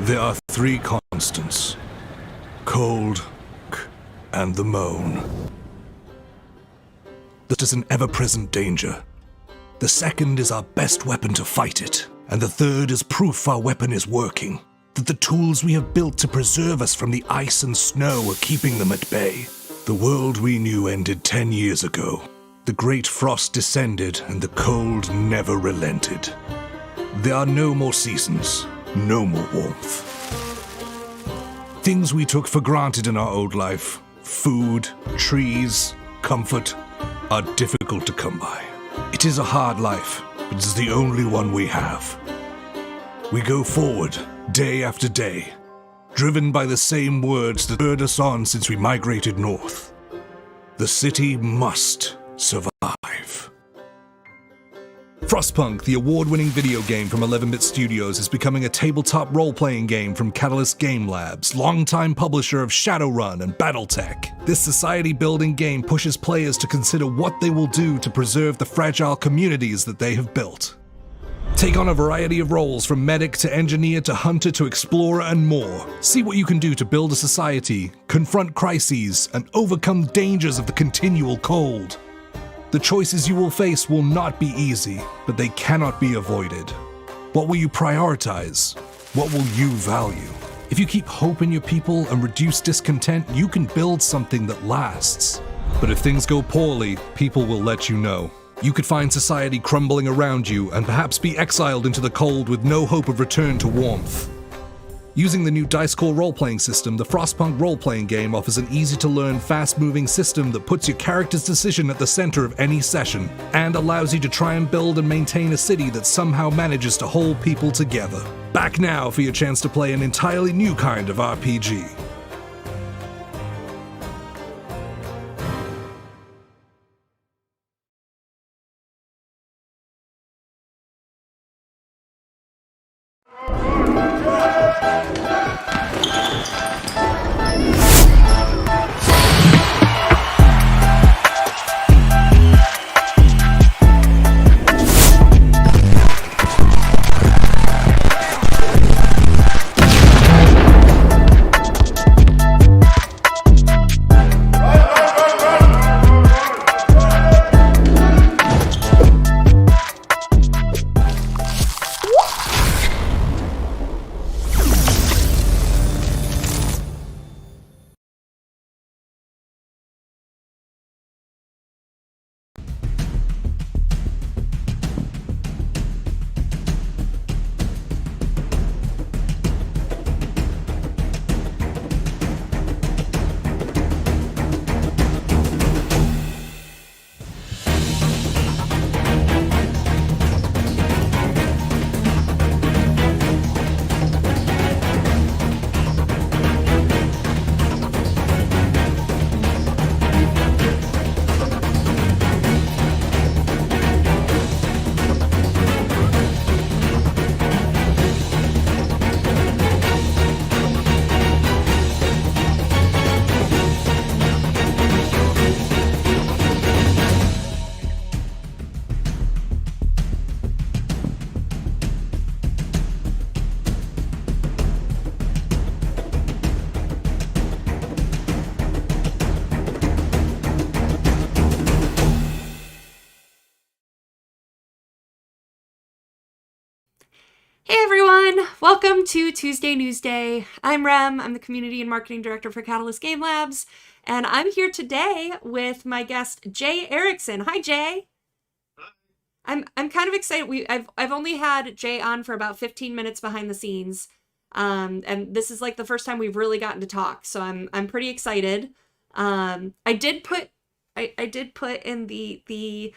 There are three constants: cold, and the moan. That is an ever-present danger. The second is our best weapon to fight it, and the third is proof our weapon is working, that the tools we have built to preserve us from the ice and snow are keeping them at bay. The world we knew ended 10 years ago. The great frost descended, and the cold never relented. There are no more seasons, no more warmth. Things we took for granted in our old life, food, trees, comfort, are difficult to come by. It is a hard life, but it is the only one we have. We go forward, day after day, driven by the same words that spurred us on since we migrated north. The city must survive. Frostpunk, the award-winning video game from 11-Bit Studios, is becoming a tabletop role-playing game from Catalyst Game Labs, longtime publisher of Shadowrun and Battletech. This society-building game pushes players to consider what they will do to preserve the fragile communities that they have built. Take on a variety of roles, from medic to engineer to hunter to explorer and more. See what you can do to build a society, confront crises, and overcome dangers of the continual cold. The choices you will face will not be easy, but they cannot be avoided. What will you prioritize? What will you value? If you keep hope in your people and reduce discontent, you can build something that lasts. But if things go poorly, people will let you know. You could find society crumbling around you and perhaps be exiled into the cold with no hope of return to warmth. Using the new Dice Core role-playing system, the Frostpunk role-playing game offers an easy-to-learn, fast-moving system that puts your character's decision at the center of any session, and allows you to try and build and maintain a city that somehow manages to hold people together. Back now for your chance to play an entirely new kind of RPG. Hey everyone! Welcome to Tuesday Newsday. I'm Rem, I'm the Community and Marketing Director for Catalyst Game Labs, and I'm here today with my guest, Jay Erickson. Hi, Jay! I'm kind of excited. I've only had Jay on for about 15 minutes behind the scenes, and this is like the first time we've really gotten to talk, so I'm pretty excited. I did put in the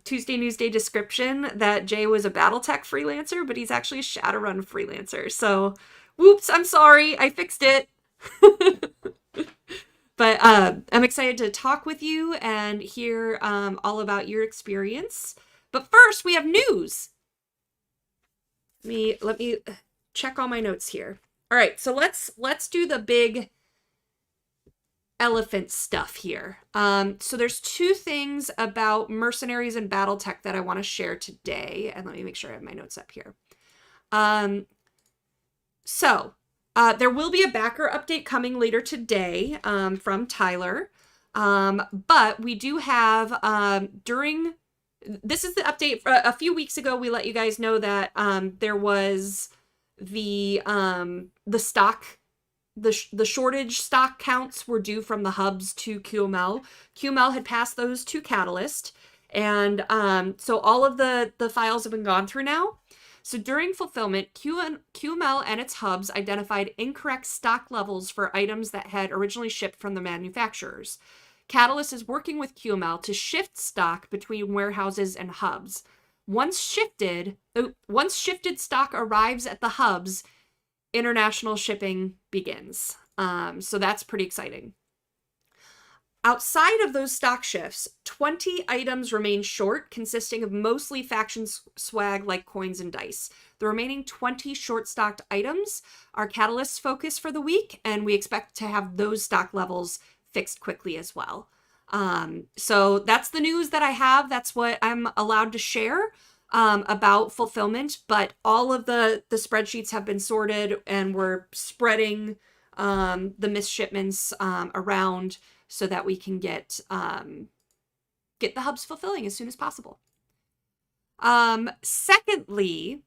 Tuesday Newsday description that Jay was a Battletech freelancer, but he's actually a Shadowrun freelancer. So, whoops, I'm sorry, I fixed it. But I'm excited to talk with you and hear all about your experience. But first, we have news. Let me check all my notes here. All right, so let's do the big elephant stuff here. So there's two things about mercenaries and Battletech that I want to share today. And let me make sure I have my notes up here. So there will be a backer update coming later today from Tyler. But we do have this is the update. A few weeks ago, we let you guys know that there was the stock, the shortage stock counts were due from the hubs to QML. QML had passed those to Catalyst, and so all of the files have been gone through now. So during fulfillment, QML and its hubs identified incorrect stock levels for items that had originally shipped from the manufacturers. Catalyst is working with QML to shift stock between warehouses and hubs. Once shifted stock arrives at the hubs, international shipping begins. So that's pretty exciting. Outside of those stock shifts, 20 items remain short, consisting of mostly faction swag like coins and dice. The remaining 20 short-stocked items are Catalyst's focus for the week, and we expect to have those stock levels fixed quickly as well. So that's the news that I have. That's what I'm allowed to share about fulfillment, but all of the spreadsheets have been sorted, and we're spreading the missed shipments around so that we can get the hubs fulfilling as soon as possible. Secondly,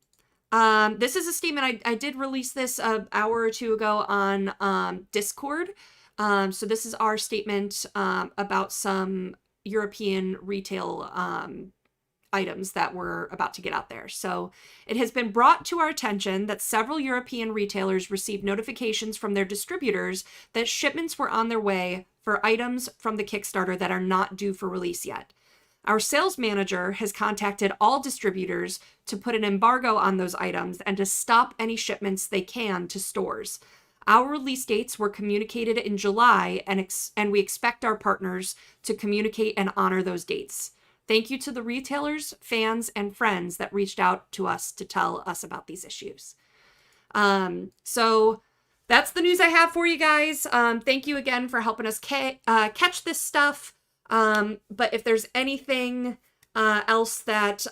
this is a statement I did release this an hour or two ago on Discord. So this is our statement about some European retail items that we're about to get out there. So it has been brought to our attention that several European retailers received notifications from their distributors that shipments were on their way for items from the Kickstarter that are not due for release yet. Our sales manager has contacted all distributors to put an embargo on those items and to stop any shipments they can to stores. Our release dates were communicated in July, and we expect our partners to communicate and honor those dates. Thank you to the retailers, fans, and friends that reached out to us to tell us about these issues. So that's the news I have for you guys. Thank you again for helping us catch this stuff. But if there's anything else that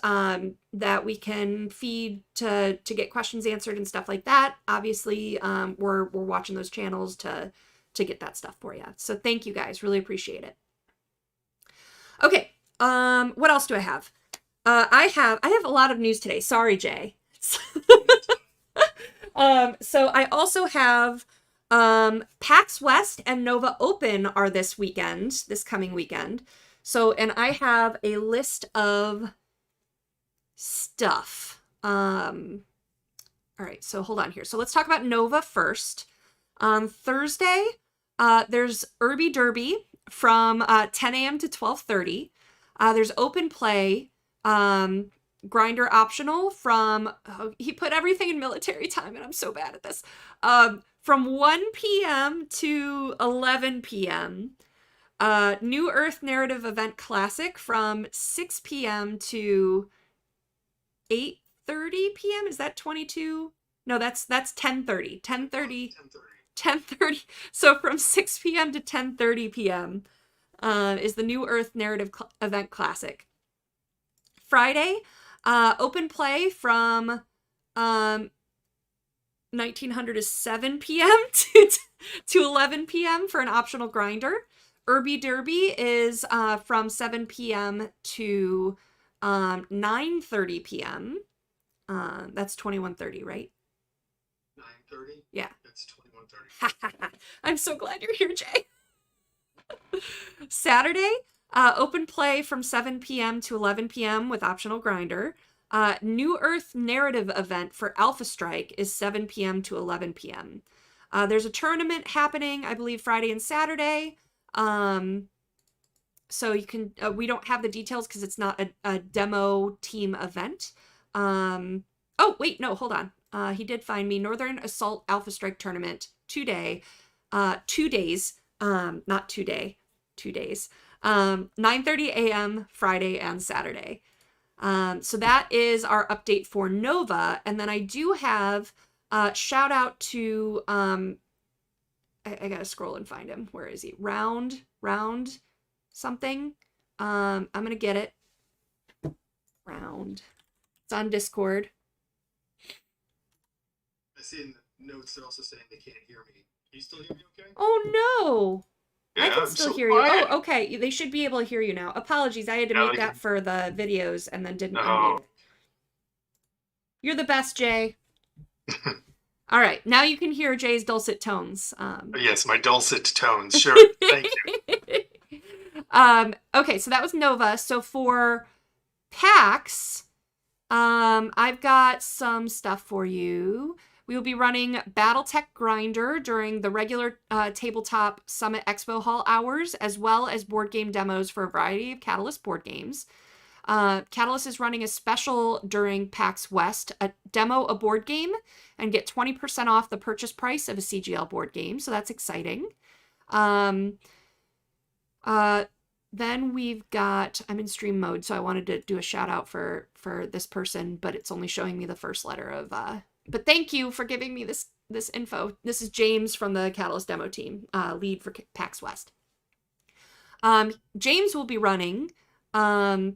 we can feed to get questions answered and stuff like that, obviously we're watching those channels to get that stuff for you. So thank you guys, really appreciate it. Okay. What else do I have? I have a lot of news today. Sorry, Jay. So I also have, PAX West and Nova Open are this coming weekend. So, and I have a list of stuff. All right, so hold on here. So let's talk about Nova first. On Thursday, there's Irby Derby from 10 a.m. to 12:30. There's open play, grinder optional from, he put everything in military time, and I'm so bad at this, from 1 p.m. to 11 p.m. New Earth Narrative Event Classic from 6 p.m. to 8:30 p.m. Is that 22? No, that's 10:30. 10:30. So from 6 p.m. to 10:30 p.m. Is the New Earth Narrative Event Classic. Friday, open play from 1900 to 7 p.m. to 11 p.m. for an optional grinder. Irby Derby is from 7 p.m. to 9:30 p.m. That's 21:30, right? 9:30? Yeah. That's 21:30. I'm so glad you're here, Jay. Saturday, open play from 7 p.m. to 11 p.m. with optional grinder. New Earth Narrative event for Alpha Strike is 7 p.m. to 11 p.m. There's a tournament happening, I believe, Friday and Saturday. So you can, we don't have the details because it's not a demo team event. Oh, wait, no, hold on. He did find me Northern Assault Alpha Strike Tournament 2 days. Not 2 day, 2 days. 9:30 a.m. Friday and Saturday. So that is our update for Nova. And then I do have shout out to I gotta scroll and find him. Where is he? Round something. I'm gonna get it. Round. It's on Discord. I see notes are also saying they can't hear me. Can you still hear me okay? Oh no! I can still hear you. quiet. Oh, okay. They should be able to hear you now. Apologies, I had to Yeah, mute they that can- for the videos and then didn't Oh. unmute. You're the best, Jay. All right, now you can hear Jay's dulcet tones. Yes, my dulcet tones. Sure. Thank you. Okay, so that was Nova. So for PAX, I've got some stuff for you. We will be running Battletech Grinder during the regular Tabletop Summit Expo Hall hours, as well as board game demos for a variety of Catalyst board games. Catalyst is running a special during PAX West, demo a board game and get 20% off the purchase price of a CGL board game, so that's exciting. Then we've got, I'm in stream mode, so I wanted to do a shout out for this person, but it's only showing me the first letter of, but thank you for giving me this info. This is James from the Catalyst demo team, lead for PAX West. James will be running a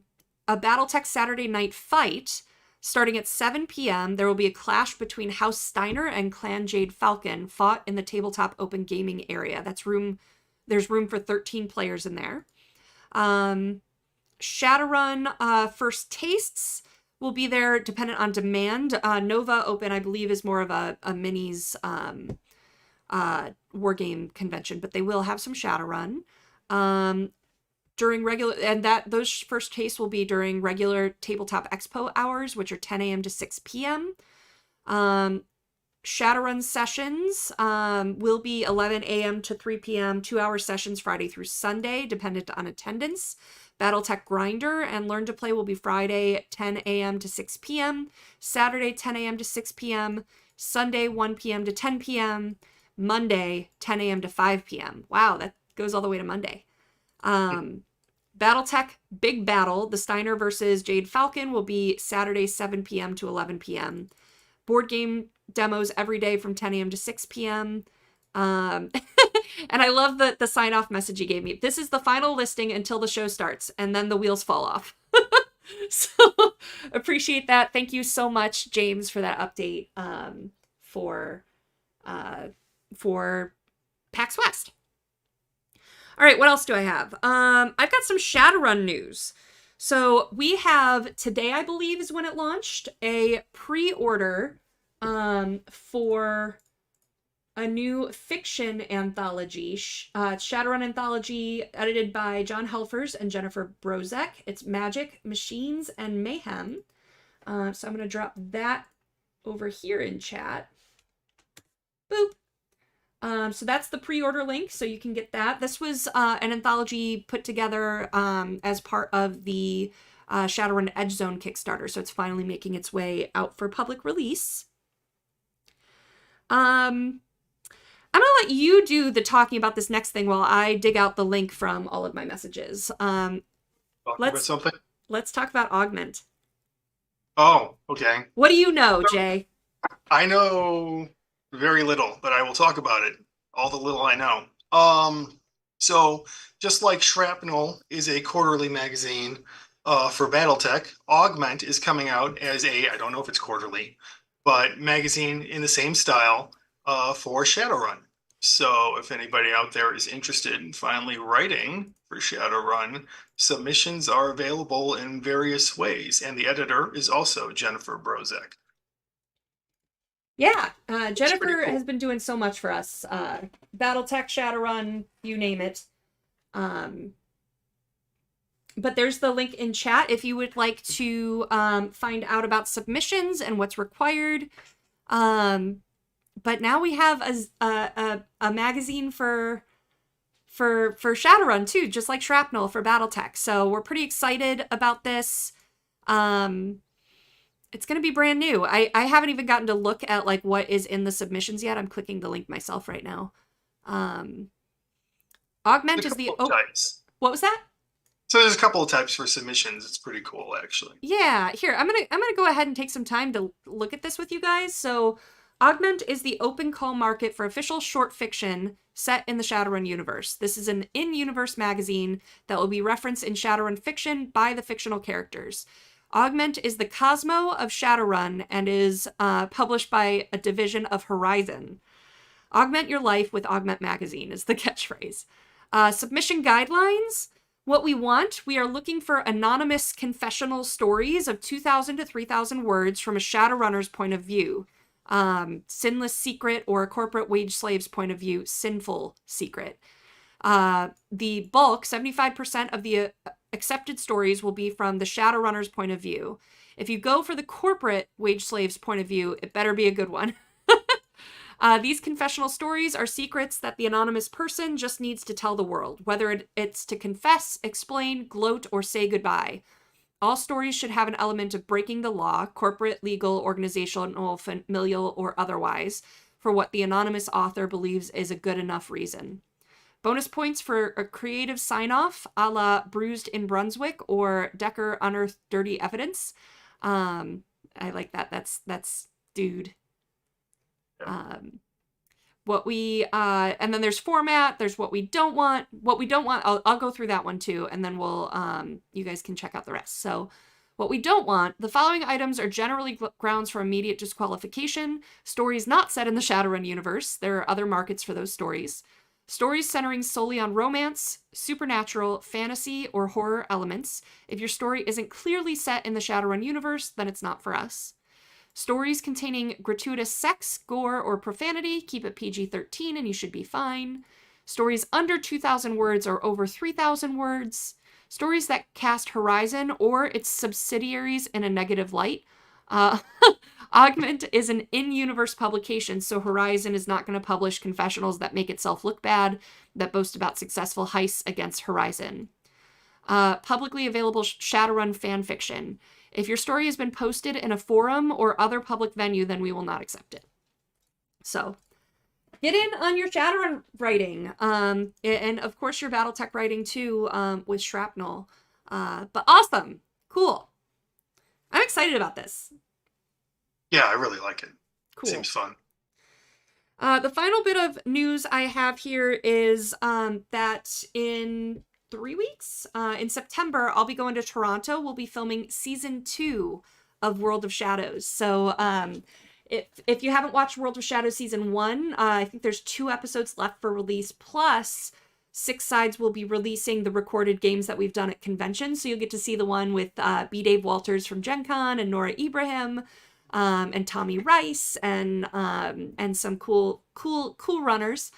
Battletech Saturday Night Fight starting at 7 p.m. There will be a clash between House Steiner and Clan Jade Falcon fought in the Tabletop Open Gaming area. There's room for 13 players in there. Shadowrun First Tastes will be there dependent on demand. Nova Open, I believe, is more of a minis wargame convention, but they will have some Shadowrun. During regular, and those first tastes will be during regular Tabletop Expo hours, which are 10 a.m. to 6 p.m. Shadowrun sessions will be 11 a.m. to 3 p.m., 2-hour sessions Friday through Sunday, dependent on attendance. Battletech Grinder and Learn to Play will be Friday 10 a.m. to 6 p.m., Saturday 10 a.m. to 6 p.m., Sunday 1 p.m. to 10 p.m., Monday 10 a.m. to 5 p.m. Wow, that goes all the way to Monday. Battletech Big Battle, the Steiner versus Jade Falcon, will be Saturday 7 p.m. to 11 p.m. Board game demos every day from 10 a.m. to 6 p.m. And I love the sign-off message he gave me. This is the final listing until the show starts, and then the wheels fall off. So appreciate that. Thank you so much, James, for that update for PAX West. All right, what else do I have? I've got some Shadowrun news. So we have, today I believe is when it launched, a pre-order for a new fiction anthology, Shadowrun anthology, edited by John Helfers and Jennifer Brozek. It's Magic, Machines, and Mayhem. So I'm going to drop that over here in chat. Boop. So that's the pre-order link, so you can get that. This was an anthology put together as part of the Shadowrun Edge Zone Kickstarter, so it's finally making its way out for public release. I'm gonna let you do the talking about this next thing while I dig out the link from all of my messages. Talking about something? Let's talk about Augment. Oh, okay. What do you know, Jay? I know very little, but I will talk about it. All the little I know. So just like Shrapnel is a quarterly magazine for Battletech, Augment is coming out as I don't know if it's quarterly, but magazine in the same style for Shadowrun. So if anybody out there is interested in finally writing for Shadowrun, submissions are available in various ways, and the editor is also Jennifer Brozek. Yeah, Jennifer cool. has been doing so much for us. Battletech, Shadowrun, you name it. But there's the link in chat if you would like to find out about submissions and what's required. But now we have a magazine for Shadowrun too, just like Shrapnel for Battletech. So we're pretty excited about this. It's going to be brand new. I haven't even gotten to look at like what is in the submissions yet. I'm clicking the link myself right now. Augment is the types. What was that? So there's a couple of types for submissions. It's pretty cool, actually. Yeah, here I'm gonna go ahead and take some time to look at this with you guys. So Augment is the open call market for official short fiction set in the Shadowrun universe. This is an in-universe magazine that will be referenced in Shadowrun fiction by the fictional characters. Augment is the Cosmo of Shadowrun and is published by a division of Horizon. Augment your life with Augment Magazine is the catchphrase. Submission guidelines. What we want, we are looking for anonymous confessional stories of 2,000 to 3,000 words from a Shadowrunner's point of view. Sinless secret, or a corporate wage slave's point of view, sinful secret. The bulk, 75% of the accepted stories will be from the Shadowrunner's point of view. If you go for the corporate wage slave's point of view, it better be a good one. These confessional stories are secrets that the anonymous person just needs to tell the world, whether it's to confess, explain, gloat, or say goodbye. All stories should have an element of breaking the law, corporate, legal, organizational, familial, or otherwise, for what the anonymous author believes is a good enough reason. Bonus points for a creative sign-off, a la Bruised in Brunswick or Decker Unearthed Dirty Evidence. I like that. That's dude. And then there's format, there's what we don't want. I'll go through that one too, and then we'll, you guys can check out the rest. So what we don't want, the following items are generally grounds for immediate disqualification. Stories not set in the Shadowrun universe. There are other markets for those stories. Stories centering solely on romance, supernatural, fantasy, or horror elements. If your story isn't clearly set in the Shadowrun universe, then it's not for us. Stories containing gratuitous sex, gore, or profanity, keep it PG-13 and you should be fine. Stories under 2,000 words or over 3,000 words. Stories that cast Horizon or its subsidiaries in a negative light. Augment is an in-universe publication, so Horizon is not going to publish confessionals that make itself look bad, that boast about successful heists against Horizon. Publicly available Shadowrun fanfiction. If your story has been posted in a forum or other public venue, then we will not accept it. So, get in on your Shadowrun writing. And of course your battletech writing too, with Shrapnel. But awesome. Cool. I'm excited about this. Yeah, I really like it. Cool. Seems fun. The final bit of news I have here is that in 3 weeks, in September, I'll be going to Toronto. We'll be filming season 2 of World of Shadows. So if you haven't watched World of Shadows season 1, I think there's 2 episodes left for release, plus Six Sides will be releasing the recorded games that we've done at convention. So you'll get to see the one with B. Dave Walters from Gen Con and Nora Ibrahim, and Tommy Rice, and some cool runners.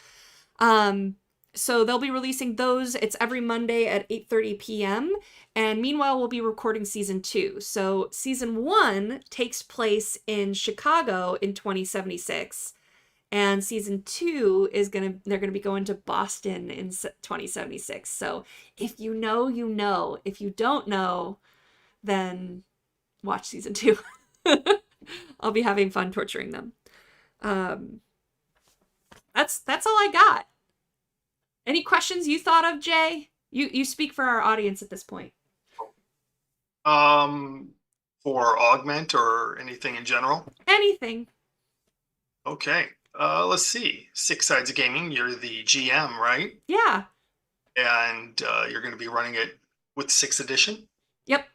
So they'll be releasing those. It's every Monday at 8:30 p.m. And meanwhile, we'll be recording season 2. So season 1 takes place in Chicago in 2076. And season 2 they're gonna be going to Boston in 2076. So if you know, you know. If you don't know, then watch season 2. I'll be having fun torturing them. That's all I got. Any questions you thought of, Jay? You speak for our audience at this point. For Augment or anything in general? Anything. Okay. Let's see. Six Sides of Gaming, you're the GM, right? Yeah. And you're going to be running it with 6th edition? Yep.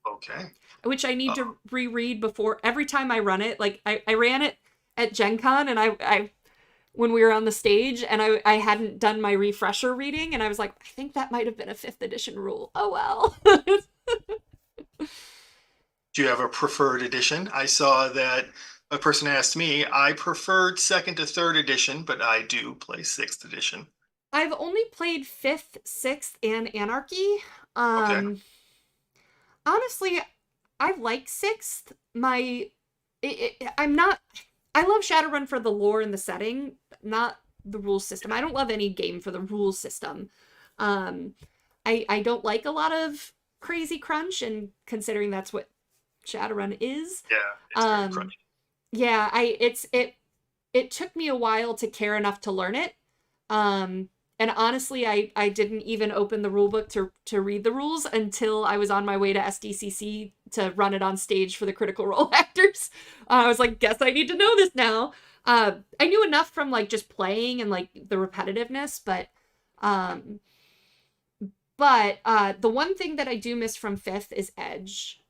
Okay. Which I need to reread before every time I run it. Like I ran it at Gen Con, and I when we were on the stage, and I hadn't done my refresher reading, and I was like, I think that might have been a 5th edition rule. Oh well. Do you have a preferred edition? I saw that a person asked me, I preferred 2nd to 3rd edition, but I do play 6th edition. I've only played 5th, 6th, and Anarchy. Okay. Honestly, I like 6th. I love Shadowrun for the lore and the setting, not the rule system. I don't love any game for the rule system. I don't like a lot of crazy crunch, and considering that's what Shadowrun is. Yeah, it's very crunchy. Yeah, it took me a while to care enough to learn it. And honestly, I didn't even open the rulebook to read the rules until I was on my way to SDCC to run it on stage for the Critical Role actors. I was like, guess I need to know this now. I knew enough from like just playing and like the repetitiveness, but the one thing that I do miss from 5th is Edge.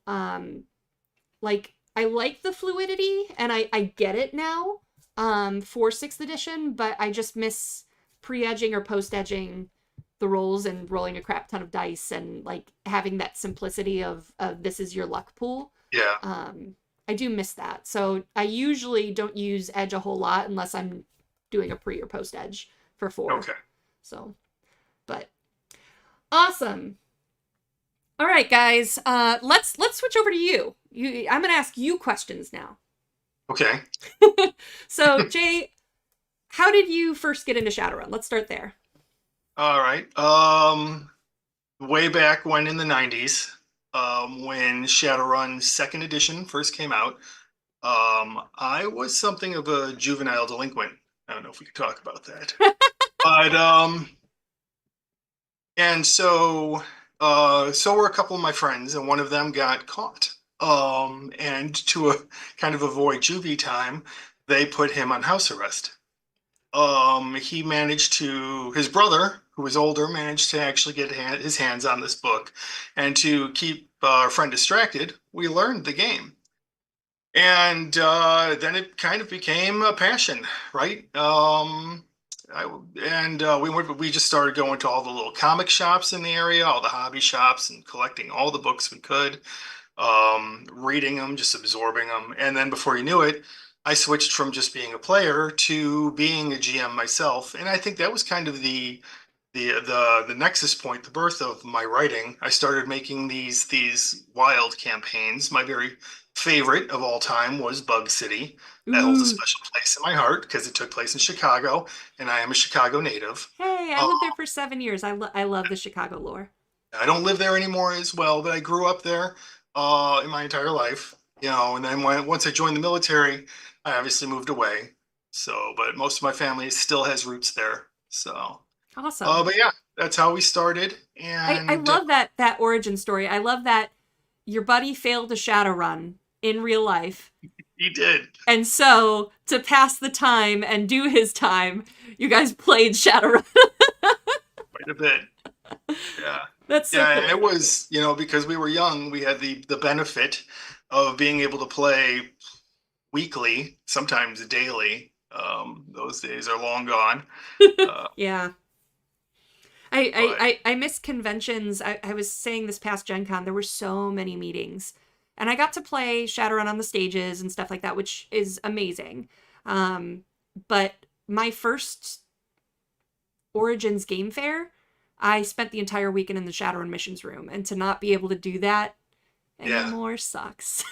Like, I like the fluidity, and I get it now for 6th edition, but I just miss pre-edging or post-edging the rolls and rolling a crap ton of dice and, like, having that simplicity of this is your luck pool. Yeah. I do miss that. So I usually don't use edge a whole lot unless I'm doing a pre or post-edge for 4. Okay. So, but awesome. All right, guys. Let's switch over to you. I'm gonna ask you questions now. Okay. So, Jay, how did you first get into Shadowrun? Let's start there. All right. Way back when in the 90s, when Shadowrun 2nd edition first came out, I was something of a juvenile delinquent. I don't know if we could talk about that. But and so were a couple of my friends, and one of them got caught. And to kind of avoid juvie time, they put him on house arrest. He managed to, his brother, who was older, managed to actually get his hands on this book. And to keep our friend distracted, we learned the game. And then it kind of became a passion, right? We just started going to all the little comic shops in the area, all the hobby shops, and collecting all the books we could, reading them, just absorbing them. And then before you knew it, I switched from just being a player to being a GM myself. And I think that was kind of the nexus point, the birth of my writing. I started making these wild campaigns. My very favorite of all time was Bug City. That holds a special place in my heart because it took place in Chicago, and I am a Chicago native. Hey, I lived there for 7 years. I love the Chicago lore. I don't live there anymore as well, but I grew up there in my entire life, and then once I joined the military, I obviously moved away. So, but most of my family still has roots there. So awesome. But yeah, that's how we started. And I love that origin story. I love that your buddy failed a Shadowrun in real life. He did. And so, to pass the time and do his time, you guys played Shadowrun. Quite a bit. Yeah. That's so cool. It was, because we were young, we had the benefit of being able to play weekly, sometimes daily. Those days are long gone. Yeah. I miss conventions. I was saying this past Gen Con, there were so many meetings. And I got to play Shadowrun on the stages and stuff like that, which is amazing. But my first Origins game fair, I spent the entire weekend in the Shadowrun missions room. And to not be able to do that anymore sucks.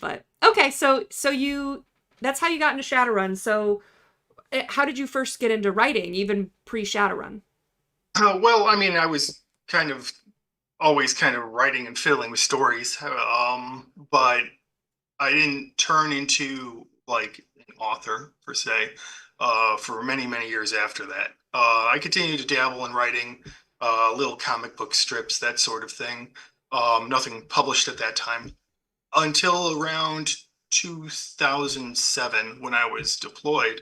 But, okay, so that's how you got into Shadowrun. So how did you first get into writing, even pre-Shadowrun? Well, I mean, I was always kind of writing and fiddling with stories, but I didn't turn into like an author per se for many, many years after that. I continued to dabble in writing little comic book strips, that sort of thing. Nothing published at that time until around 2007 when I was deployed.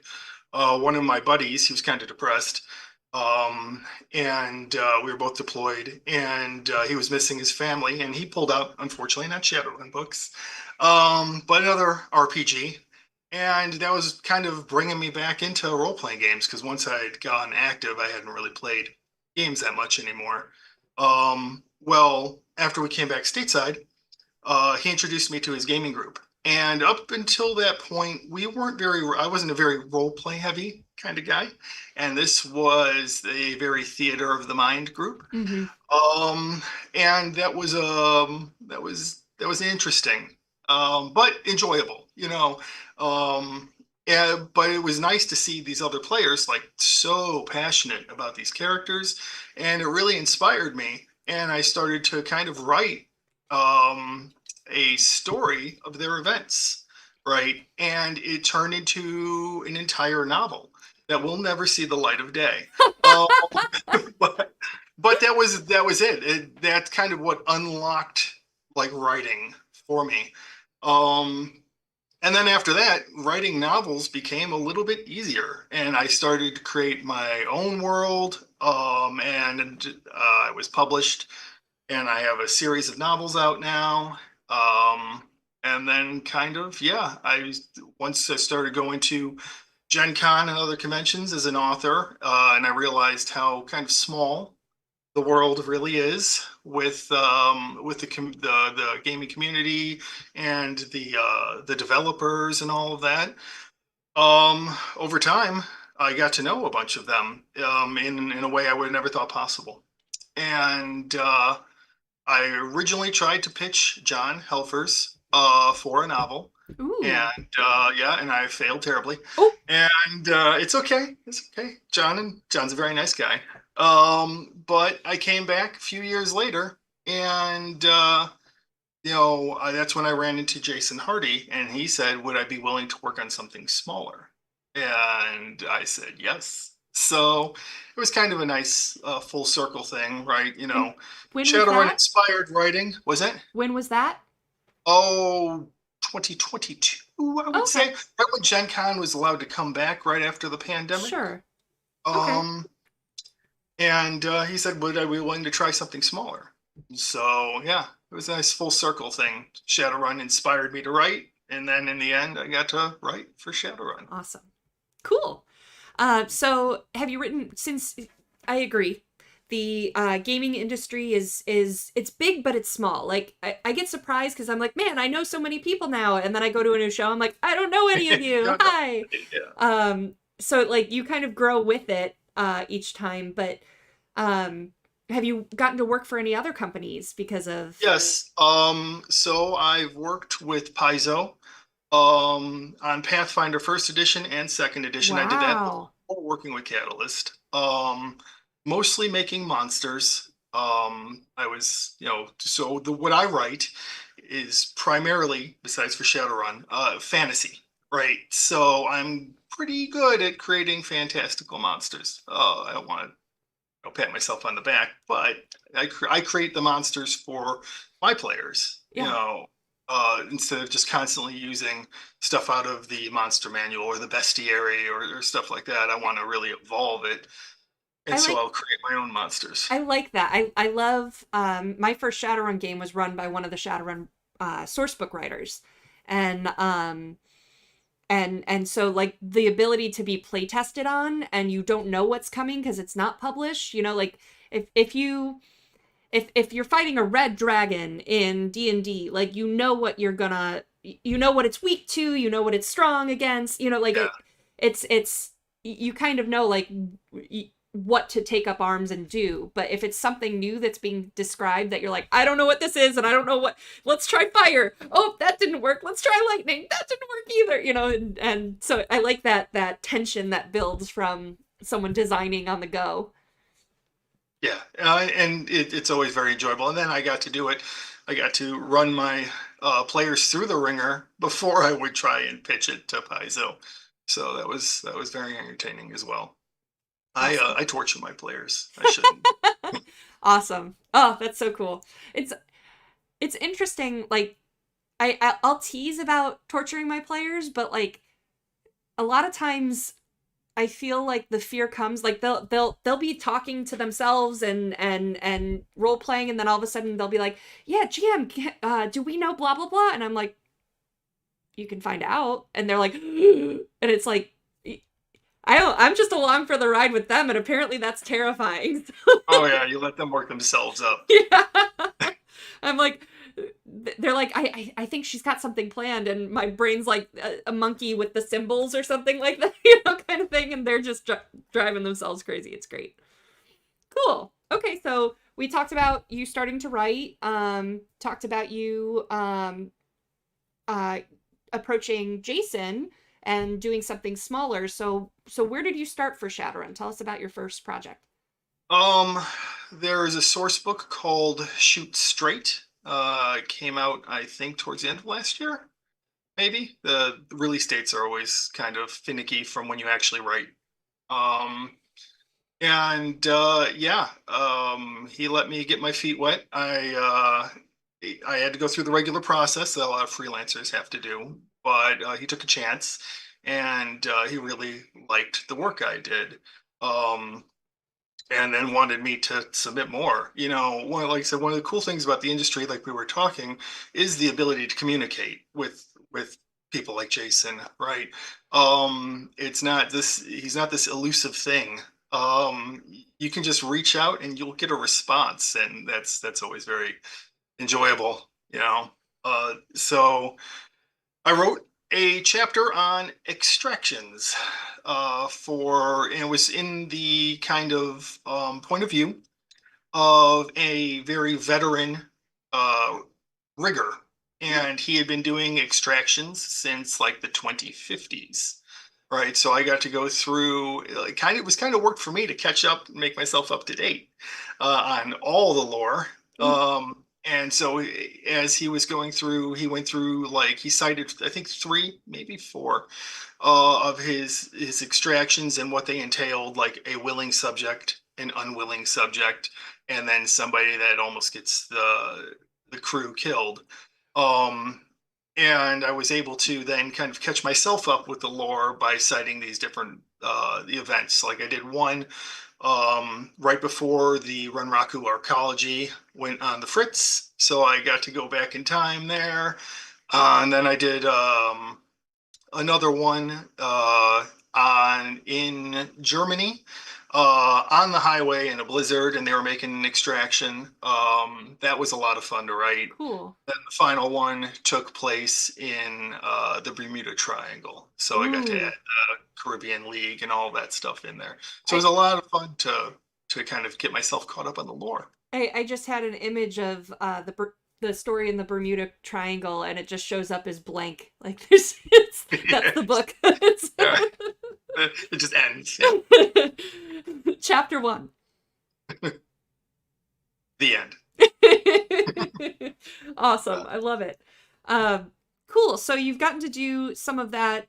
One of my buddies, he was kind of depressed, and we were both deployed, and he was missing his family, and he pulled out, unfortunately, not Shadowrun books, but another RPG, and that was kind of bringing me back into role-playing games, because once I'd gotten active, I hadn't really played games that much anymore. Well, after we came back stateside, he introduced me to his gaming group. And up until that point, I wasn't a very role-play heavy kind of guy. And this was a very theater of the mind group. Mm-hmm. And that was interesting, but enjoyable, but it was nice to see these other players like so passionate about these characters, and it really inspired me. And I started to kind of write a story of their events, right? And it turned into an entire novel that will never see the light of day. But that was it. That's kind of what unlocked like writing for me. And then after that, writing novels became a little bit easier, and I started to create my own world. And I was published. and I have a series of novels out now. And then kind of, yeah, once I started going to Gen Con and other conventions as an author, and I realized how kind of small the world really is with the gaming community and the developers and all of that. Over time, I got to know a bunch of them in a way I would have never thought possible. And I originally tried to pitch John Helfers for a novel, Ooh. and yeah, and I failed terribly. Oh. And it's okay. It's okay. John's a very nice guy. But I came back a few years later, and that's when I ran into Jason Hardy, and he said, "Would I be willing to work on something smaller?" And I said yes. So it was kind of a nice full circle thing, right? When was Shadowrun that? inspired writing, was it? When was that? Oh, 2022, I would say. Okay. Right when Gen Con was allowed to come back right after the pandemic. Sure. Um, and he said, would I be willing to try something smaller? So yeah, it was a nice full circle thing. Shadowrun inspired me to write, and then in the end, I got to write for Shadowrun. Awesome. Cool. So have you written since? I agree. The gaming industry is it's big, but it's small. Like I get surprised because I'm like, man, I know so many people now, and then I go to a new show, I'm like, I don't know any of you. No. Hi. Yeah. So like you kind of grow with it each time, but have you gotten to work for any other companies because of? Yes. So I've worked with Paizo on Pathfinder First Edition and Second Edition. I did that Wow. before working with Catalyst. Mostly making monsters. I was, so what I write is primarily, besides for Shadowrun, fantasy, right? So I'm pretty good at creating fantastical monsters. I don't want to pat myself on the back, but I create the monsters for my players, Yeah. instead of just constantly using stuff out of the monster manual or the bestiary or stuff like that. I want to really evolve it. And so I'll create my own monsters. I like that. I love my first Shadowrun game was run by one of the Shadowrun sourcebook writers. And so like the ability to be play tested on and you don't know what's coming because it's not published, like if you're fighting a red dragon in D&D, like what you're gonna what it's weak to, what it's strong against, Yeah. it's you kind of know like what to take up arms and do. But if it's something new that's being described that you're like, I don't know what this is and I don't know let's try fire. Oh, that didn't work. Let's try lightning. That didn't work either, and so I like that tension that builds from someone designing on the go. Yeah, and it's always very enjoyable. And then I got to do it. I got to run my players through the ringer before I would try and pitch it to Paizo. So that was very entertaining as well. Awesome. I torture my players. I shouldn't. Awesome. Oh, that's so cool. It's interesting. Like I'll tease about torturing my players, but like a lot of times I feel like the fear comes like they'll be talking to themselves and role playing, and then all of a sudden they'll be like, yeah, GM, do we know blah blah blah? And I'm like, you can find out. And they're like, and it's like, I'm just along for the ride with them, and apparently that's terrifying. Oh yeah, you let them work themselves up. Yeah. I'm like, they're like, I think she's got something planned, and my brain's like a monkey with the symbols or something like that, kind of thing, and they're just driving themselves crazy. It's great. Cool. Okay, so we talked about you starting to write, talked about you approaching Jason and doing something smaller. So where did you start for Shadowrun? Tell us about your first project. There is a source book called Shoot Straight. It came out, I think, towards the end of last year, maybe. The release dates are always kind of finicky from when you actually write. He let me get my feet wet. I had to go through the regular process that a lot of freelancers have to do, but he took a chance, and he really liked the work I did. and then wanted me to submit more. Like I said, one of the cool things about the industry, like we were talking, is the ability to communicate with people like Jason, right? It's not this He's not this elusive thing. Um, you can just reach out and you'll get a response, and that's always very enjoyable. So I wrote a chapter on extractions and it was in the kind of point of view of a very veteran uh, rigger. And he had been doing extractions since like the 2050s. Right. So I got to go through it was kind of work for me to catch up and make myself up to date on all the lore. And so as he was going through, he went through like he cited, I think, three, maybe four of his extractions and what they entailed, like a willing subject, an unwilling subject, and then somebody that almost gets the crew killed. Um, and I was able to then kind of catch myself up with the lore by citing these different the events. Like I did one right before the Renraku arcology went on the fritz, so I got to go back in time there. And then I did another one in Germany on the highway in a blizzard, and they were making an extraction. That was a lot of fun to write. Cool. Then the final one took place in the Bermuda Triangle, so I got to Ooh. add the Caribbean League and all that stuff in there. So it was a lot of fun to kind of get myself caught up on the lore. I just had an image of the story in the Bermuda Triangle, and it just shows up as blank. Like that's the book. It just ends. Yeah. Chapter 1. The end. Awesome. I love it. Cool. So you've gotten to do some of that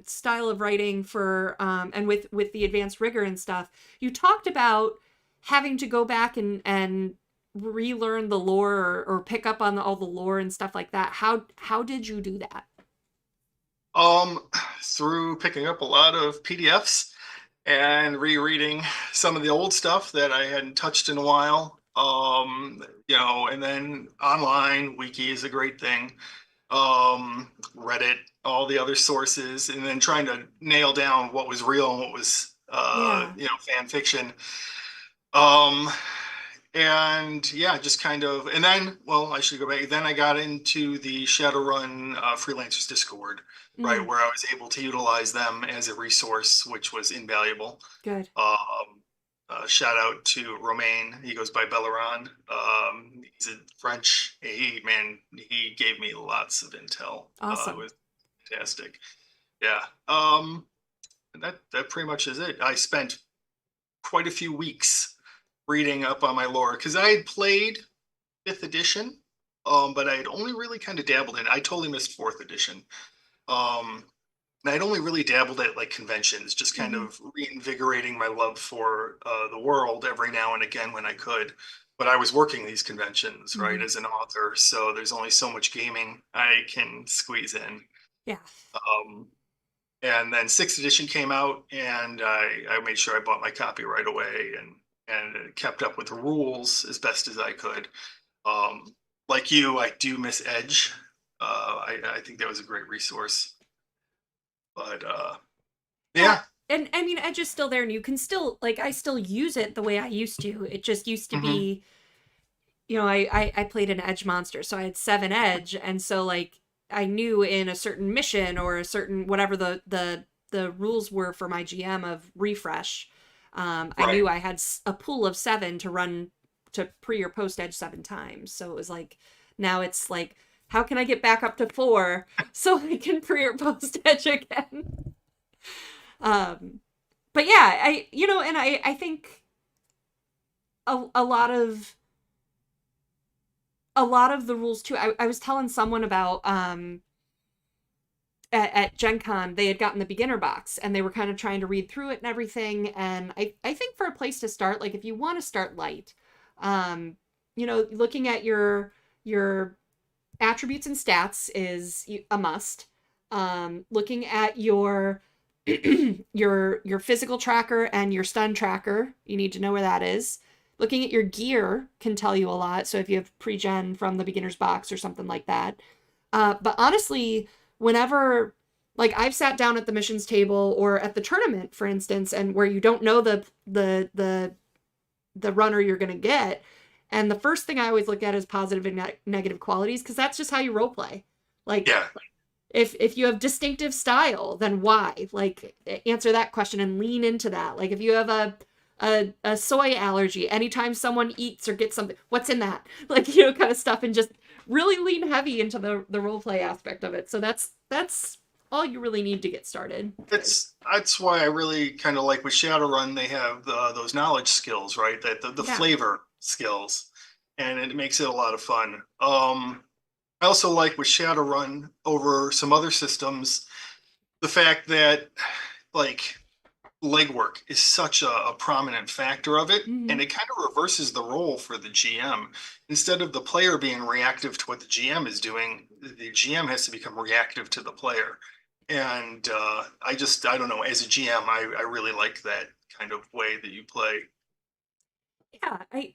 style of writing for and with the advanced rigor and stuff. You talked about having to go back and relearn the lore or pick up on all the lore and stuff like that. How did you do that? Through picking up a lot of PDFs and rereading some of the old stuff that I hadn't touched in a while. And then online, wiki is a great thing. Reddit, all the other sources, and then trying to nail down what was real and what was fan fiction. And yeah, just kind of, and then, well, I should go back. Then I got into the Shadowrun freelancers Discord, right, where I was able to utilize them as a resource, which was invaluable. Good. Shout out to Romain. He goes by Belleron. He's a French. He gave me lots of intel. Awesome. It was fantastic. Yeah. That pretty much is it. I spent quite a few weeks reading up on my lore because I had played 5th edition, but I had only really kind of dabbled in it. I totally missed 4th edition. And I'd only really dabbled at like conventions, just kind of reinvigorating my love for the world every now and again when I could. But I was working these conventions, right, as an author, so there's only so much gaming I can squeeze in. Yeah. And then 6th edition came out, and I made sure I bought my copy right away and kept up with the rules as best as I could. Like you, I do miss Edge. I think that was a great resource. But yeah. And I mean, Edge is still there, and you can still, like, I still use it the way I used to. It just used to be, I played an Edge monster, so I had 7 Edge, and so like I knew in a certain mission or a certain whatever the rules were for my GM of refresh, I knew I had a pool of 7 to run to pre or post Edge 7 times. So it was like, now it's like, how can I get back up to 4 so I can pre or post Edge again? But yeah, I think a lot of the rules too. I was telling someone about at Gen Con, they had gotten the beginner box and they were kind of trying to read through it and everything. And I think for a place to start, like if you want to start light, looking at your attributes and stats is a must. Looking at your your physical tracker and your stun tracker. You need to know where that is. Looking at your gear can tell you a lot. So if you have pre-gen from the beginner's box or something like that. But honestly, whenever, like, I've sat down at the missions table or at the tournament, for instance, and where you don't know the runner you're going to get. And the first thing I always look at is positive and negative qualities, because that's just how you role play. Like, Yeah. if you have distinctive style, then why? Like, answer that question and lean into that. Like, if you have a soy allergy, anytime someone eats or gets something, what's in that? Like, kind of stuff, and just really lean heavy into the role play aspect of it. So that's all you really need to get started. That's why I really kind of like with Shadowrun, they have those knowledge skills, right? That the Yeah. flavor skills, and it makes it a lot of fun. I also like with Shadowrun over some other systems, the fact that like legwork is such a prominent factor of it, Mhm. and it kind of reverses the role for the GM. Instead of the player being reactive to what the GM is doing, the GM has to become reactive to the player. And I don't know, as a GM, I really like that kind of way that you play. Yeah, I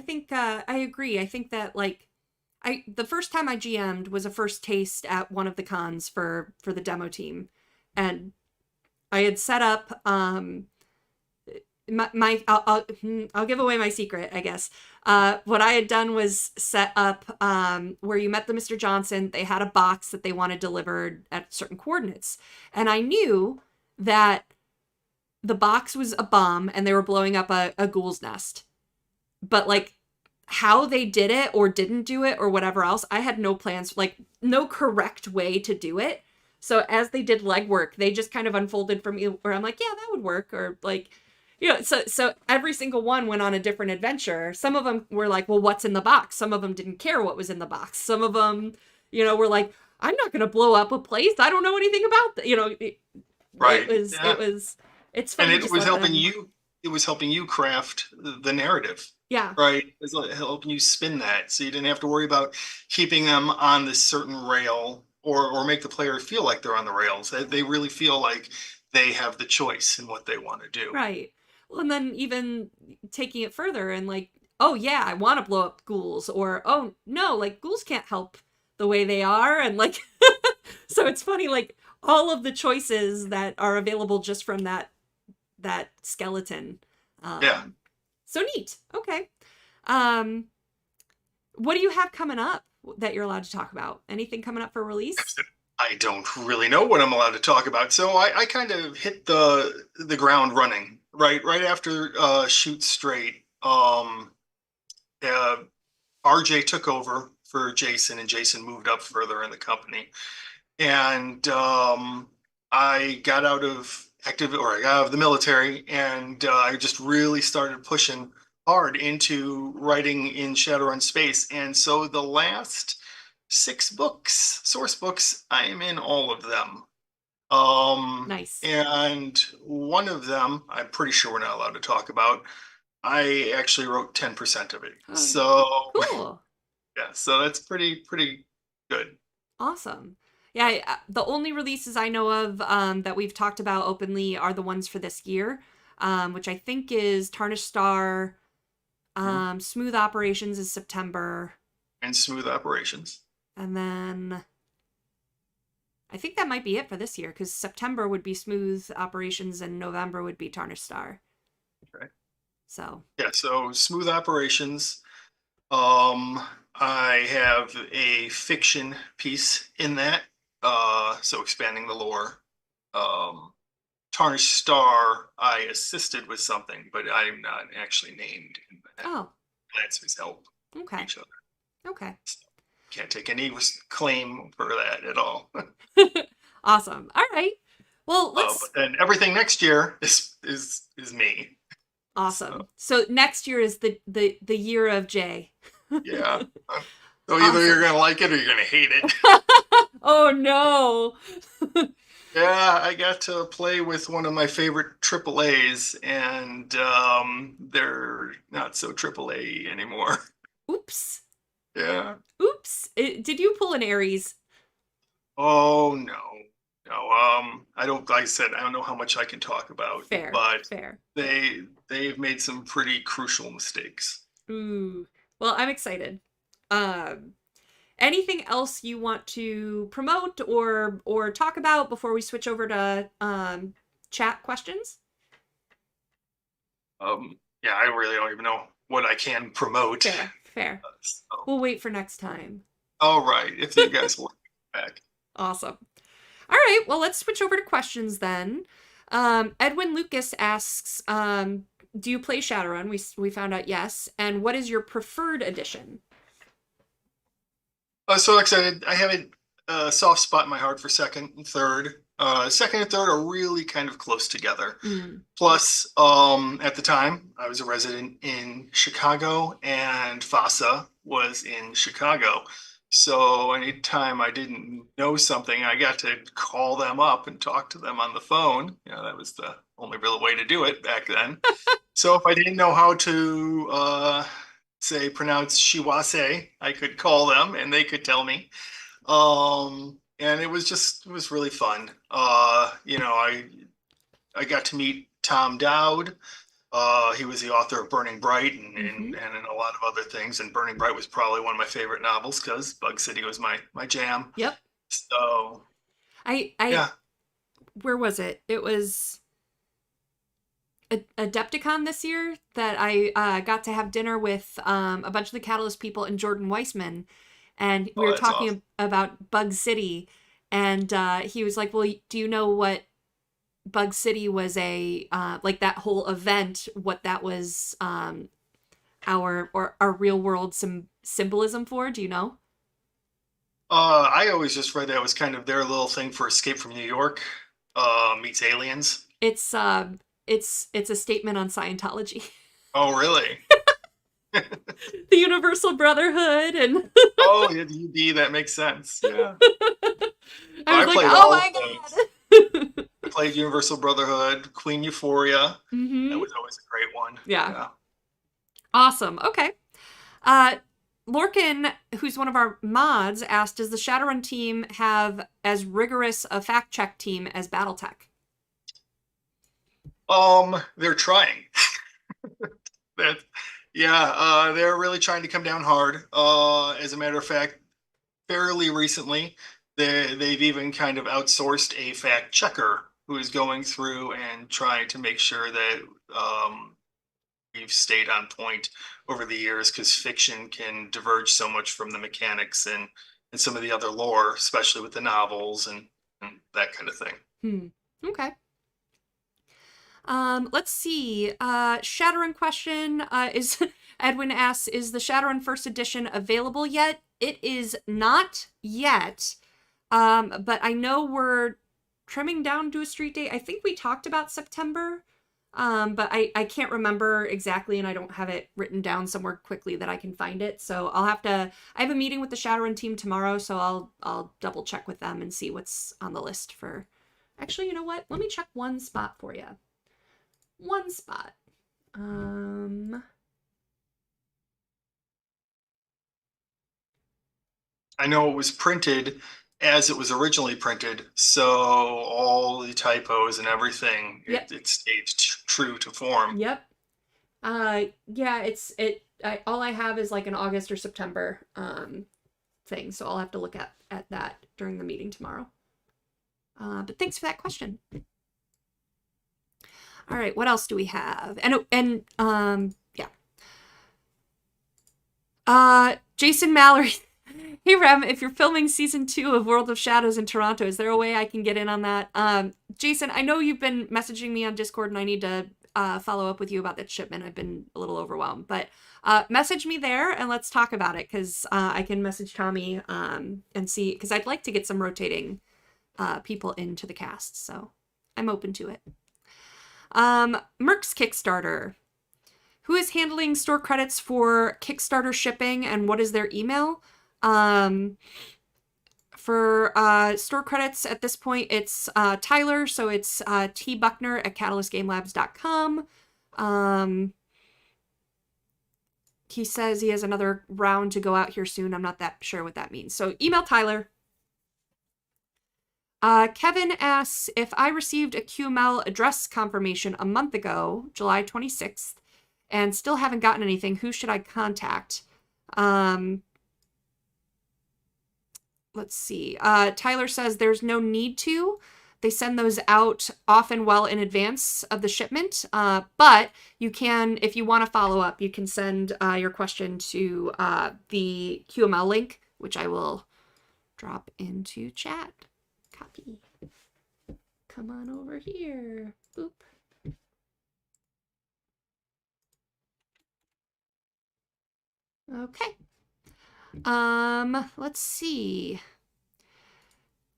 think I agree. I think that, like, the first time I GM'd was a first taste at one of the cons for the demo team, and I had set up I'll give away my secret, I guess. What I had done was set up where you met the Mr. Johnson. They had a box that they wanted delivered at certain coordinates, and I knew that the box was a bomb and they were blowing up a ghoul's nest. But, like, how they did it or didn't do it or whatever else, I had no plans, like, no correct way to do it. So as they did legwork, they just kind of unfolded for me where I'm like, yeah, that would work. Or, like, so every single one went on a different adventure. Some of them were like, well, what's in the box? Some of them didn't care what was in the box. Some of them, were like, I'm not going to blow up a place. I don't know anything about that. Right. It's fun. And to it was helping them. it was helping you craft the narrative. Yeah. Right. It was helping you spin that. So you didn't have to worry about keeping them on this certain rail or make the player feel like they're on the rails. They really feel like they have the choice in what they want to do. Right. Well, and then even taking it further and, like, oh yeah, I want to blow up ghouls, or oh no, like, ghouls can't help the way they are, and, like, so it's funny, like, all of the choices that are available just from that skeleton. Yeah. So neat. Okay. What do you have coming up that you're allowed to talk about? Anything coming up for release? I don't really know what I'm allowed to talk about. So I kind of hit the ground running right after Shoot Straight. RJ took over for Jason, and Jason moved up further in the company. And I got out of I got out of the military, and I just really started pushing hard into writing in Shadowrun space. And so the last 6 books, source books, I am in all of them. Nice. And one of them, I'm pretty sure we're not allowed to talk about. I actually wrote 10% of it. Oh, so cool. Yeah, so that's pretty good. Awesome. Yeah, the only releases I know of that we've talked about openly are the ones for this year, which I think is Tarnished Star, Smooth Operations is September. And Smooth Operations. And then I think that might be it for this year, because September would be Smooth Operations and November would be Tarnished Star. Okay. So. Yeah, so Smooth Operations. I have a fiction piece in that. So expanding the lore. Tarnished Star, I assisted with something, but I'm not actually named in that. Oh. Lance's help Okay. each other. Okay. So can't take any claim for that at all. Awesome. All right. Well, let's. But then everything next year is me. Awesome. So next year is the year of Jay. Yeah. So either you're gonna like it or you're gonna hate it. Oh no. Yeah, I got to play with one of my favorite AAAs, and they're not so AAA anymore. Oops. Yeah. Oops. Did you pull an Aries? Oh no. I don't, like I said, I don't know how much I can talk about, Fair. but Fair. they've made some pretty crucial mistakes. Ooh. Well, I'm excited. Anything else you want to promote or talk about before we switch over to chat questions? Yeah, I really don't even know what I can promote. Fair. Fair. So. We'll wait for next time. All right, if you guys will back. Awesome. All right, well, let's switch over to questions then. Edwin Lucas asks, do you play Shadowrun? We found out yes. And what is your preferred edition? So excited. I have a soft spot in my heart for second and third. Second and third are really kind of close together. Plus, at the time, I was a resident in Chicago, and FASA was in Chicago. So anytime I didn't know something, I got to call them up and talk to them on the phone. You know, that was the only real way to do it back then. So if I didn't know how to say pronounce Shiwase, I could call them and they could tell me. And it was really fun. You know, I got to meet Tom Dowd. He was the author of Burning Bright and a lot of other things. And Burning Bright was probably one of my favorite novels because Bug City was my jam. Yep. So yeah. Where was it? It was Adepticon this year that I got to have dinner with a bunch of the Catalyst people and Jordan Weissman, and we were talking awesome. About Bug City, and he was like, well, do you know what Bug City was like that whole event, what that was our real world symbolism for? Do you know? I always just read that it was kind of their little thing for Escape from New York meets Aliens. It's a statement on Scientology. Oh, really? The Universal Brotherhood and oh, yeah, the UB, that makes sense. Yeah. I was like, oh my god. I played Universal Brotherhood, Queen Euphoria. That was always a great one. Yeah. Awesome. Okay. Lorcan, who's one of our mods, asked, does the Shadowrun team have as rigorous a fact check team as Battletech? They're trying. They're really trying to come down hard. As a matter of fact, fairly recently, they've even kind of outsourced a fact checker who is going through and trying to make sure that we've stayed on point over the years, because fiction can diverge so much from the mechanics and some of the other lore, especially with the novels and that kind of thing. Okay. Let's see. Shadowrun question is Edwin asks, is the Shadowrun first edition available yet? It is not yet. But I know we're trimming down to a street date. I think we talked about September. But I can't remember exactly, and I don't have it written down somewhere quickly that I can find it. So I have a meeting with the Shadowrun team tomorrow, so I'll double check with them and see what's on the list for. Actually, you know what? Let me check one spot for you. One spot. I know it was printed as it was originally printed, so all the typos and everything, it stayed true to form. Yep. Yeah, all I have is like an August or September thing, so I'll have to look at that during the meeting tomorrow. But thanks for that question. All right, what else do we have? Jason Mallory. Hey, Rem, if you're filming season 2 of World of Shadows in Toronto, is there a way I can get in on that? Jason, I know you've been messaging me on Discord, and I need to follow up with you about that shipment. I've been a little overwhelmed, but message me there and let's talk about it, because I can message Tommy and see, because I'd like to get some rotating people into the cast, so I'm open to it. Merck's Kickstarter. Who is handling store credits for Kickstarter shipping, and what is their email? For store credits at this point, it's Tyler, so it's tbuckner@catalystgamelabs.com. He says he has another round to go out here soon. I'm not that sure what that means. So email Tyler. Kevin asks, if I received a QML address confirmation a month ago, July 26th, and still haven't gotten anything, who should I contact? Let's see. Tyler says there's no need to. They send those out often well in advance of the shipment. But you can, if you want to follow up, you can send your question to the QML link, which I will drop into chat. Copy. Come on over here. Boop. Okay. Let's see.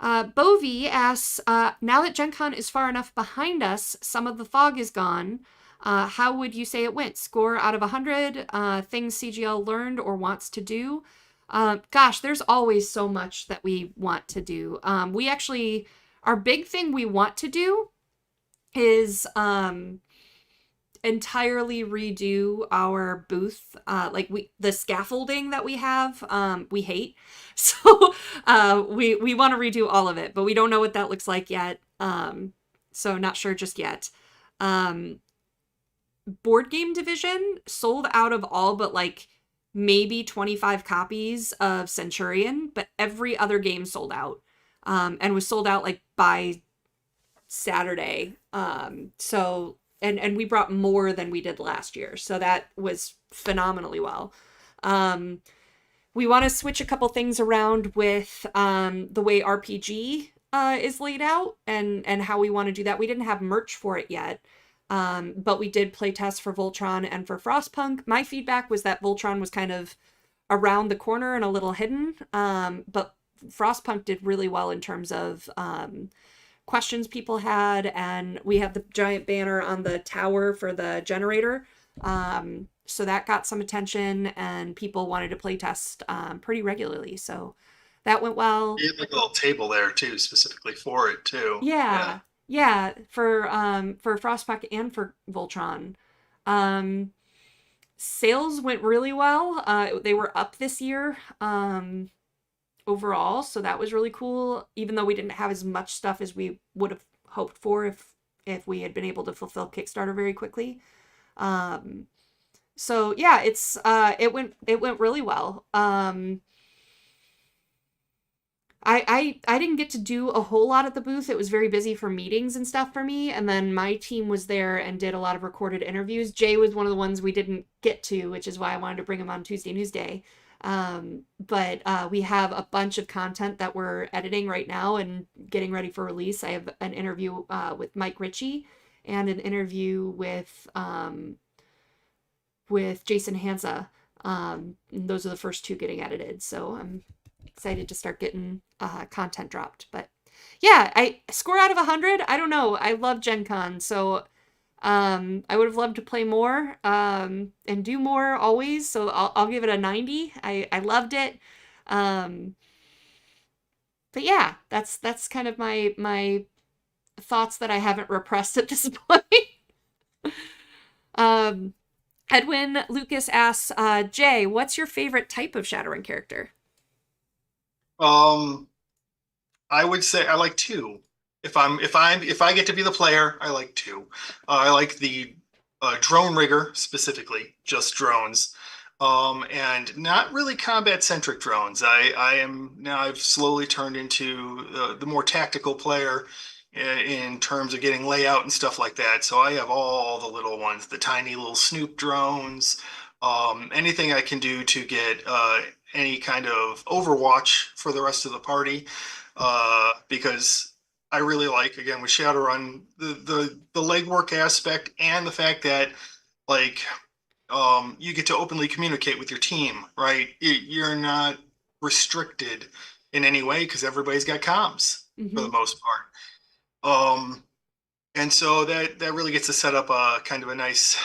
Bovi asks, now that Gen Con is far enough behind us, some of the fog is gone. How would you say it went? Score out of 100, things CGL learned or wants to do. Gosh, there's always so much that we want to do. We actually, our big thing we want to do is, entirely redo our booth. Like the scaffolding that we have, we hate. So we want to redo all of it, but we don't know what that looks like yet. So not sure just yet. Board game division sold out of all but like maybe 25 copies of Centurion, but every other game sold out. And was sold out like by Saturday. So and we brought more than we did last year. So that was phenomenally well. We want to switch a couple things around with the way RPG is laid out and how we want to do that. We didn't have merch for it yet, but we did play tests for Voltron and for Frostpunk. My feedback was that Voltron was kind of around the corner and a little hidden, but Frostpunk did really well in terms of questions people had, and we had the giant banner on the tower for the generator, so that got some attention and people wanted to play test pretty regularly, so that went well. You had like a little table there too, specifically for it too. Yeah for Frostpunk and for Voltron. Sales went really well. They were up this year overall, so that was really cool, even though we didn't have as much stuff as we would have hoped for if we had been able to fulfill Kickstarter very quickly. So yeah, it went really well. I didn't get to do a whole lot at the booth. It was very busy for meetings and stuff for me, and then my team was there and did a lot of recorded interviews. Jay was one of the ones we didn't get to, which is why I wanted to bring him on Tuesday Newsday. But we have a bunch of content that we're editing right now and getting ready for release. I have an interview with Mike Ritchie and an interview with Jason Hansa. Those are the first two getting edited, so I'm excited to start getting content dropped. But yeah, I score out of 100. I don't know. I love Gen Con, so I would have loved to play more and do more always. So I'll give it a 90. I loved it. But yeah, that's kind of my thoughts that I haven't repressed at this point. Edwin Lucas asks, Jay, what's your favorite type of Shadowrun character? I would say I like two. If I get to be the player, I like two. I like the drone rigger specifically, just drones, and not really combat centric drones. I've slowly turned into the more tactical player in terms of getting layout and stuff like that. So I have all the little ones, the tiny little Snoop drones, anything I can do to get any kind of overwatch for the rest of the party, because I really like, again, with Shadowrun, the legwork aspect and the fact that like you get to openly communicate with your team, right? You're not restricted in any way because everybody's got comms for the most part. And so that really gets to set up a kind of a nice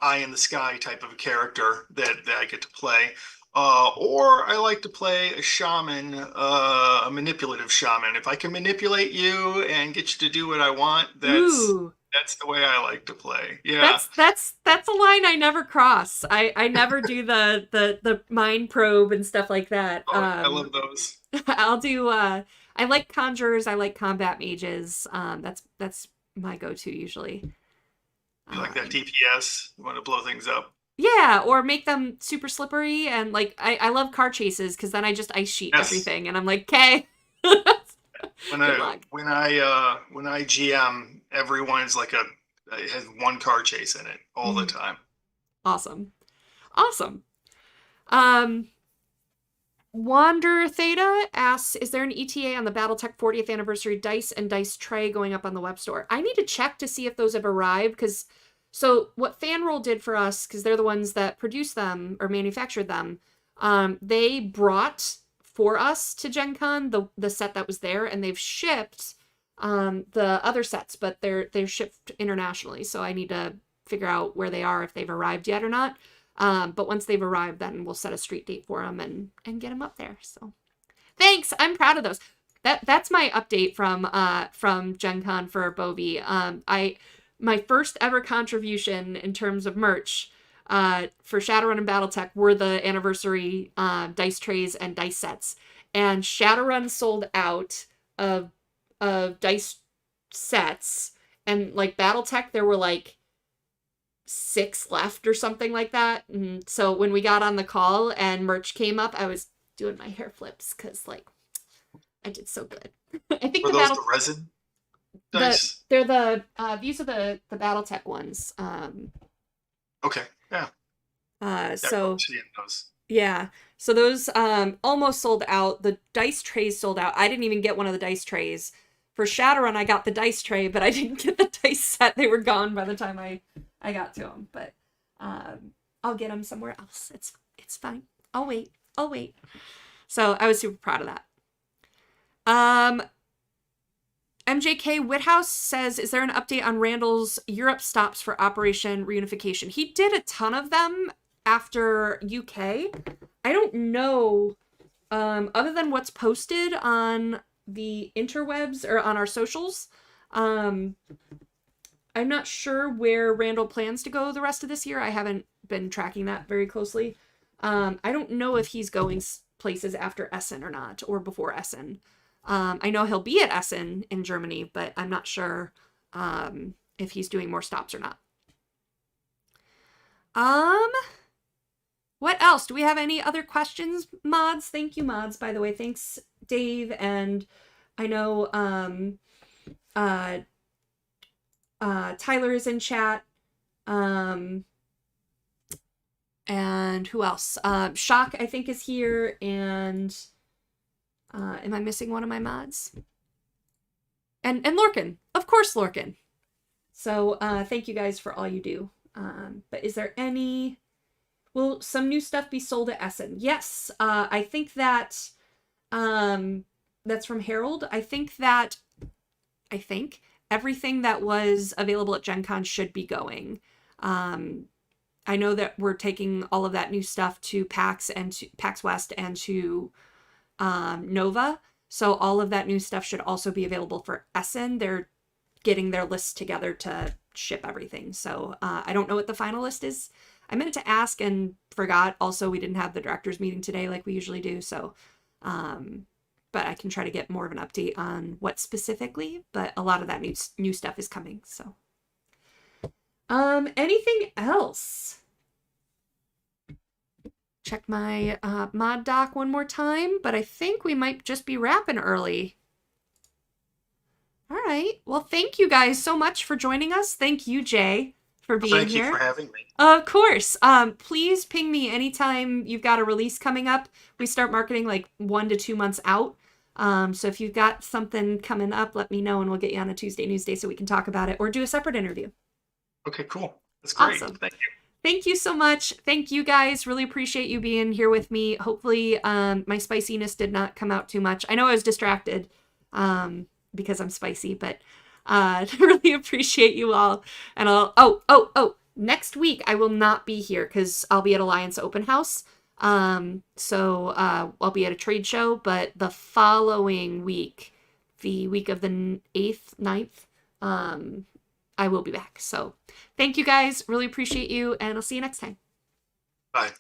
eye in the sky type of a character that I get to play. Or I like to play a shaman, a manipulative shaman. If I can manipulate you and get you to do what I want, that's the way I like to play. Yeah, that's a line I never cross. I never do the mind probe and stuff like that. I love those. I'll do I like conjurers. I like combat mages. That's my go-to usually. You like that DPS? You want to blow things up? Yeah, or make them super slippery, and like I love car chases because then I just ice sheet Yes. everything, and I'm like, okay. When Good luck. I GM, everyone's like it has one car chase in it all the time. Awesome. Wander Theta asks, is there an ETA on the Battletech 40th anniversary dice and dice tray going up on the web store? I need to check to see if those have arrived, because so what Fanroll did for us, because they're the ones that produced them or manufactured them, they brought for us to Gen Con the set that was there, and they've shipped the other sets, but they're shipped internationally, so I need to figure out where they are, if they've arrived yet or not. But once they've arrived, then we'll set a street date for them and get them up there. So thanks. I'm proud of those. That's my update from Gen Con for Bovie. My first ever contribution in terms of merch for Shadowrun and Battletech were the anniversary dice trays and dice sets. And Shadowrun sold out of dice sets, and like Battletech there were like 6 left or something like that. And so when we got on the call and merch came up, I was doing my hair flips because like I did so good. I think Were those the resin dice? They're the these are the Battletech ones. Okay, yeah. So Seeing those. yeah, so those almost sold out. The dice trays sold out. I didn't even get one of the dice trays. For Shadowrun, I got the dice tray, but I didn't get the dice set. They were gone by the time I got to them. But I'll get them somewhere else. It's fine. I'll wait. So I was super proud of that. MJK Whithouse says, is there an update on Randall's Europe stops for Operation Reunification? He did a ton of them after UK. I don't know, other than what's posted on the interwebs or on our socials. I'm not sure where Randall plans to go the rest of this year. I haven't been tracking that very closely. I don't know if he's going places after Essen or not, or before Essen. I know he'll be at Essen in Germany, but I'm not sure if he's doing more stops or not. What else? Do we have any other questions, mods? Thank you, mods, by the way. Thanks, Dave, and I know Tyler is in chat. And who else? Shock, I think, is here, and am I missing one of my mods? And Lorcan. Of course, Lorcan. So thank you guys for all you do. But is there any... Will some new stuff be sold at Essen? Yes. I think that... that's from Harold. I think everything that was available at Gen Con should be going. I know that we're taking all of that new stuff to PAX and to PAX West and to Nova. So all of that new stuff should also be available for Essen. They're getting their lists together to ship everything. So I don't know what the final list is. I meant to ask and forgot. Also, we didn't have the directors meeting today like we usually do. So, but I can try to get more of an update on what specifically, but a lot of that new stuff is coming. So, anything else? Check my mod doc one more time, but I think we might just be wrapping early. All right. Well, thank you guys so much for joining us. Thank you, Jay, for being here. Thank you for having me. Of course. Please ping me anytime you've got a release coming up. We start marketing like 1 to 2 months out. So if you've got something coming up, let me know and we'll get you on a Tuesday Newsday so we can talk about it or do a separate interview. Okay, cool. That's great. Awesome. Thank you. Thank you so much. Thank you guys. Really appreciate you being here with me. Hopefully my spiciness did not come out too much. I know I was distracted because I'm spicy, but really appreciate you all. And next week I will not be here because I'll be at Alliance Open House. So I'll be at a trade show, but the following week, the week of the 8th, 9th, I will be back. So thank you guys. Really appreciate you, and I'll see you next time. Bye.